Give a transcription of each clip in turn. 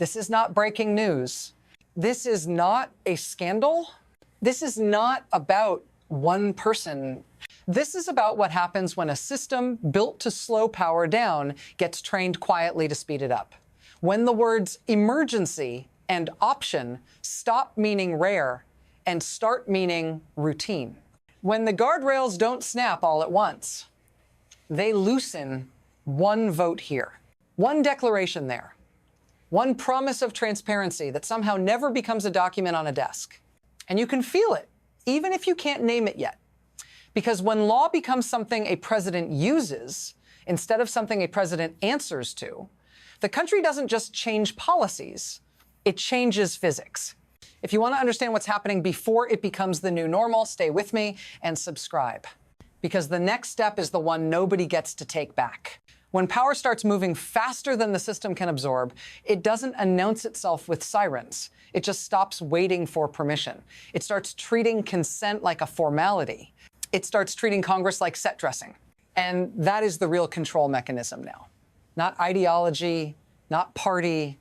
This is not breaking news. This is not a scandal. This is not about one person. This is about what happens when a system built to slow power down gets trained quietly to speed it up. When the words emergency and option stop meaning rare and start meaning routine. When the guardrails don't snap all at once, they loosen one vote here, one declaration there, one promise of transparency that somehow never becomes a document on a desk. And you can feel it, even if you can't name it yet. Because when law becomes something a president uses instead of something a president answers to, the country doesn't just change policies, it changes physics. If you want to understand what's happening before it becomes the new normal, stay with me and subscribe. Because the next step is the one nobody gets to take back. When power starts moving faster than the system can absorb, it doesn't announce itself with sirens. It just stops waiting for permission. It starts treating consent like a formality. It starts treating Congress like set dressing. And that is the real control mechanism now. Not ideology, not party,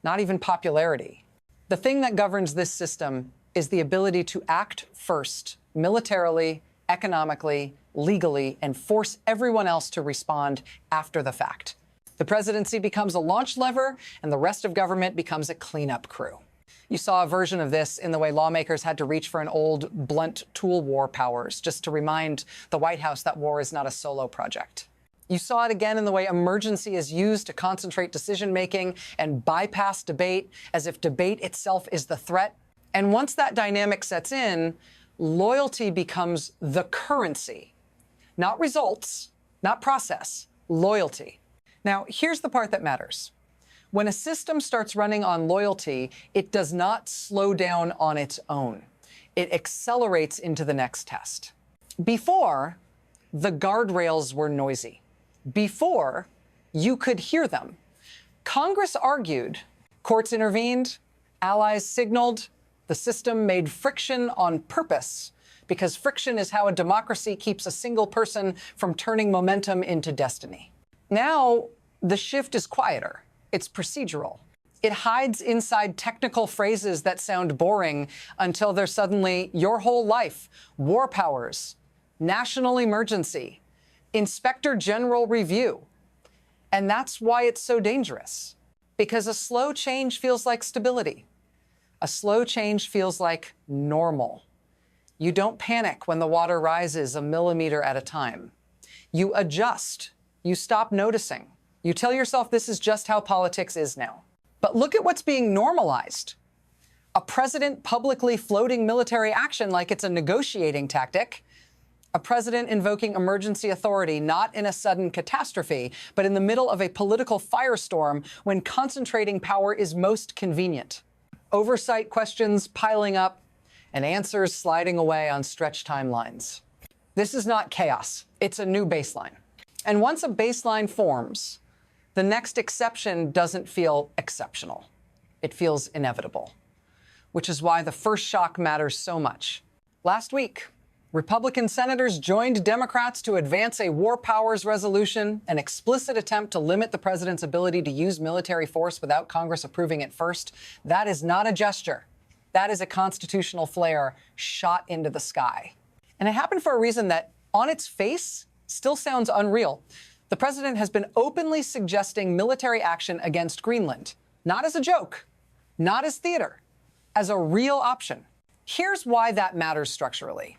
not even popularity. The thing that governs this system is the ability to act first, militarily, economically, legally, and force everyone else to respond after the fact. The presidency becomes a launch lever, and the rest of government becomes a cleanup crew. You saw a version of this in the way lawmakers had to reach for an old, blunt tool war powers, just to remind the White House that war is not a solo project. You saw it again in the way emergency is used to concentrate decision-making and bypass debate, as if debate itself is the threat. And once that dynamic sets in, loyalty becomes the currency. Not results, not process, loyalty. Now, here's the part that matters. When a system starts running on loyalty, it does not slow down on its own. It accelerates into the next test. Before, the guardrails were noisy. Before, you could hear them. Congress argued, courts intervened, allies signaled, the system made friction on purpose, because friction is how a democracy keeps a single person from turning momentum into destiny. Now, the shift is quieter. It's procedural. It hides inside technical phrases that sound boring until they're suddenly your whole life, war powers, national emergency, inspector general review. And that's why it's so dangerous. Because a slow change feels like stability. A slow change feels like normal. You don't panic when the water rises a millimeter at a time. You adjust. You stop noticing. You tell yourself this is just how politics is now. But look at what's being normalized. A president publicly floating military action like it's a negotiating tactic. A president invoking emergency authority, not in a sudden catastrophe, but in the middle of a political firestorm when concentrating power is most convenient. Oversight questions piling up and answers sliding away on stretched timelines. This is not chaos. It's a new baseline. And once a baseline forms, the next exception doesn't feel exceptional. It feels inevitable, which is why the first shock matters so much. Last week, Republican senators joined Democrats to advance a war powers resolution, an explicit attempt to limit the president's ability to use military force without Congress approving it first. That is not a gesture. That is a constitutional flare shot into the sky. And it happened for a reason that, on its face, still sounds unreal. The president has been openly suggesting military action against Greenland, not as a joke, not as theater, as a real option. Here's why that matters structurally.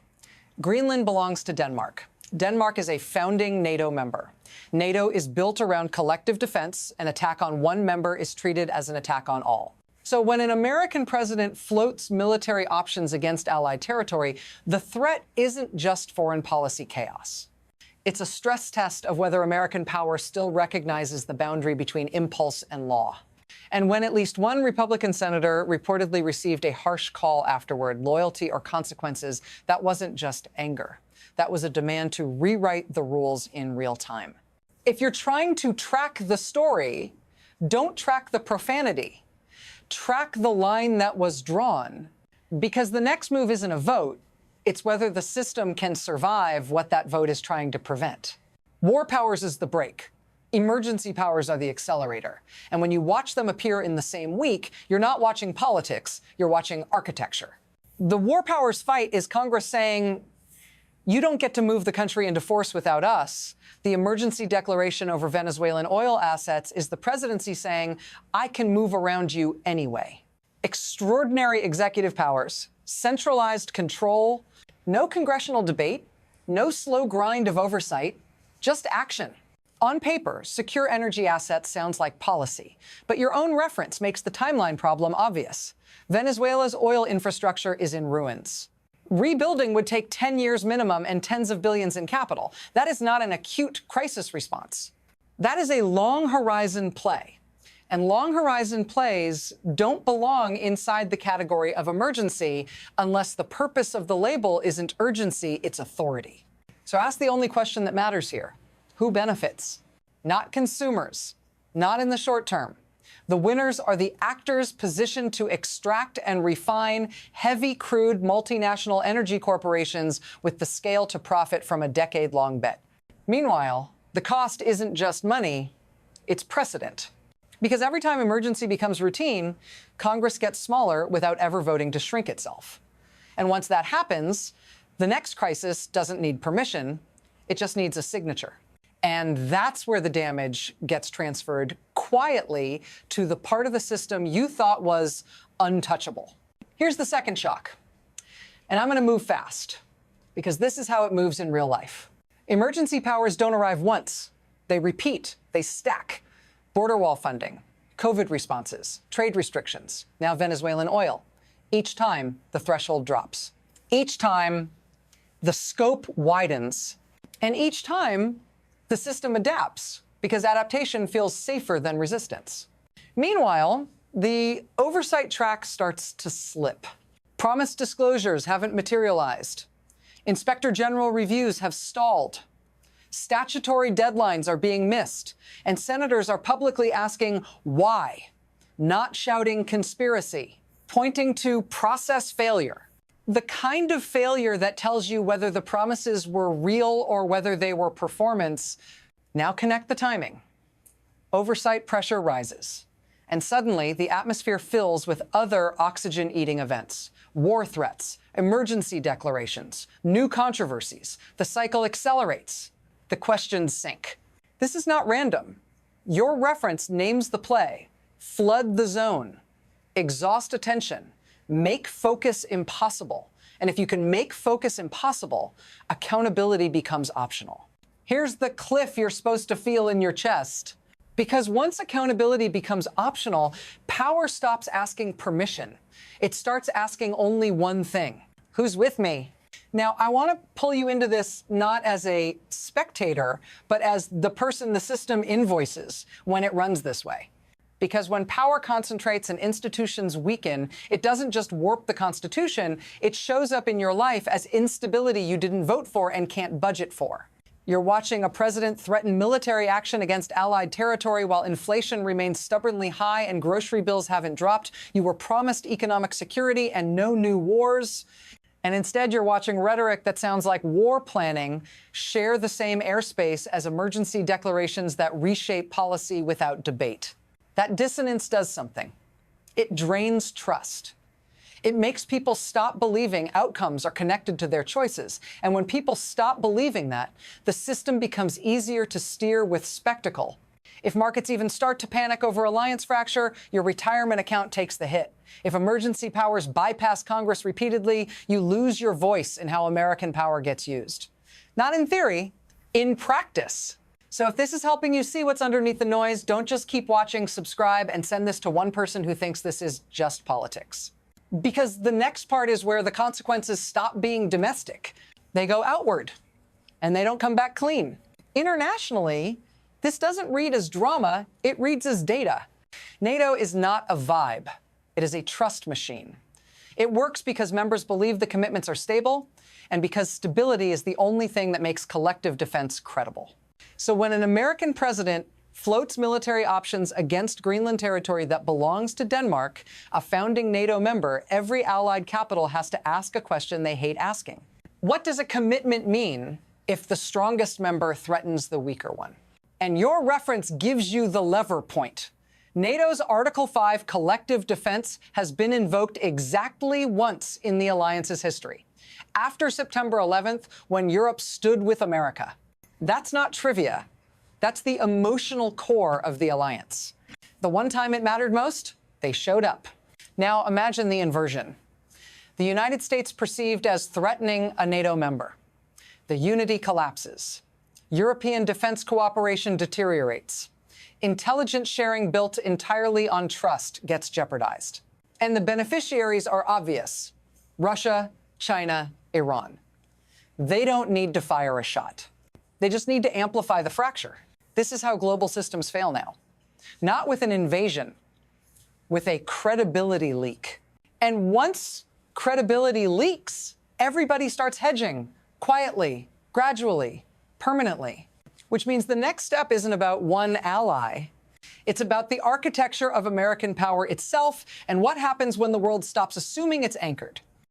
Greenland belongs to Denmark. Denmark is a founding NATO member. NATO is built around collective defense. An attack on one member is treated as an attack on all. So when an American president floats military options against allied territory, the threat isn't just foreign policy chaos. It's a stress test of whether American power still recognizes the boundary between impulse and law. And when at least one Republican senator reportedly received a harsh call afterward, loyalty or consequences, that wasn't just anger. That was a demand to rewrite the rules in real time. If you're trying to track the story, don't track the profanity. Track the line that was drawn, because the next move isn't a vote. It's whether the system can survive what that vote is trying to prevent. War powers is the break. Emergency powers are the accelerator. And when you watch them appear in the same week, you're not watching politics, you're watching architecture. The war powers fight is Congress saying, you don't get to move the country into force without us. The emergency declaration over Venezuelan oil assets is the presidency saying, I can move around you anyway. Extraordinary executive powers, centralized control, no congressional debate, no slow grind of oversight, just action. On paper, secure energy assets sounds like policy, but your own reference makes the timeline problem obvious. Venezuela's oil infrastructure is in ruins. Rebuilding would take 10 years minimum and tens of billions in capital. That is not an acute crisis response. That is a long horizon play. And long horizon plays don't belong inside the category of emergency unless the purpose of the label isn't urgency, it's authority. So ask the only question that matters here. Who benefits? Not consumers, not in the short term. The winners are the actors positioned to extract and refine heavy crude multinational energy corporations with the scale to profit from a decade-long bet. Meanwhile, the cost isn't just money, it's precedent. Because every time emergency becomes routine, Congress gets smaller without ever voting to shrink itself. And once that happens, the next crisis doesn't need permission, it just needs a signature. And that's where the damage gets transferred quietly to the part of the system you thought was untouchable. Here's the second shock. And I'm going to move fast, because this is how it moves in real life. Emergency powers don't arrive once. They repeat, they stack. Border wall funding, COVID responses, trade restrictions, now Venezuelan oil. Each time, the threshold drops. Each time, the scope widens. And each time, the system adapts, because adaptation feels safer than resistance. Meanwhile, the oversight track starts to slip. Promised disclosures haven't materialized. Inspector General reviews have stalled. Statutory deadlines are being missed, and senators are publicly asking why, not shouting conspiracy, pointing to process failure. The kind of failure that tells you whether the promises were real or whether they were performance. Now connect the timing. Oversight pressure rises, and suddenly the atmosphere fills with other oxygen-eating events, war threats, emergency declarations, new controversies. The cycle accelerates. The questions sink. This is not random. Your reference names the play. Flood the zone. Exhaust attention. Make focus impossible. And if you can make focus impossible, accountability becomes optional. Here's the cliff you're supposed to feel in your chest. Because once accountability becomes optional, power stops asking permission. It starts asking only one thing. Who's with me? Now, I want to pull you into this not as a spectator, but as the person the system invoices when it runs this way. Because when power concentrates and institutions weaken, it doesn't just warp the Constitution, it shows up in your life as instability you didn't vote for and can't budget for. You're watching a president threaten military action against allied territory while inflation remains stubbornly high and grocery bills haven't dropped. You were promised economic security and no new wars. And instead, you're watching rhetoric that sounds like war planning share the same airspace as emergency declarations that reshape policy without debate. That dissonance does something. It drains trust. It makes people stop believing outcomes are connected to their choices. And when people stop believing that, the system becomes easier to steer with spectacle. If markets even start to panic over alliance fracture, your retirement account takes the hit. If emergency powers bypass Congress repeatedly, you lose your voice in how American power gets used. Not in theory, in practice. So if this is helping you see what's underneath the noise, don't just keep watching, subscribe, and send this to one person who thinks this is just politics. Because the next part is where the consequences stop being domestic. They go outward, and they don't come back clean. Internationally, this doesn't read as drama, it reads as data. NATO is not a vibe. It is a trust machine. It works because members believe the commitments are stable, and because stability is the only thing that makes collective defense credible. So when an American president floats military options against Greenland territory that belongs to Denmark, a founding NATO member, every allied capital has to ask a question they hate asking. What does a commitment mean if the strongest member threatens the weaker one? And your reference gives you the lever point. NATO's Article 5 collective defense has been invoked exactly once in the alliance's history. After September 11th, when Europe stood with America. That's not trivia. That's the emotional core of the alliance. The one time it mattered most, they showed up. Now imagine the inversion. The United States perceived as threatening a NATO member. The unity collapses. European defense cooperation deteriorates. Intelligence sharing built entirely on trust gets jeopardized. And the beneficiaries are obvious: Russia, China, Iran. They don't need to fire a shot. They just need to amplify the fracture. This is how global systems fail now. Not with an invasion, with a credibility leak. And once credibility leaks, everybody starts hedging quietly, gradually, permanently. Which means the next step isn't about one ally. It's about the architecture of American power itself and what happens when the world stops assuming it's anchored.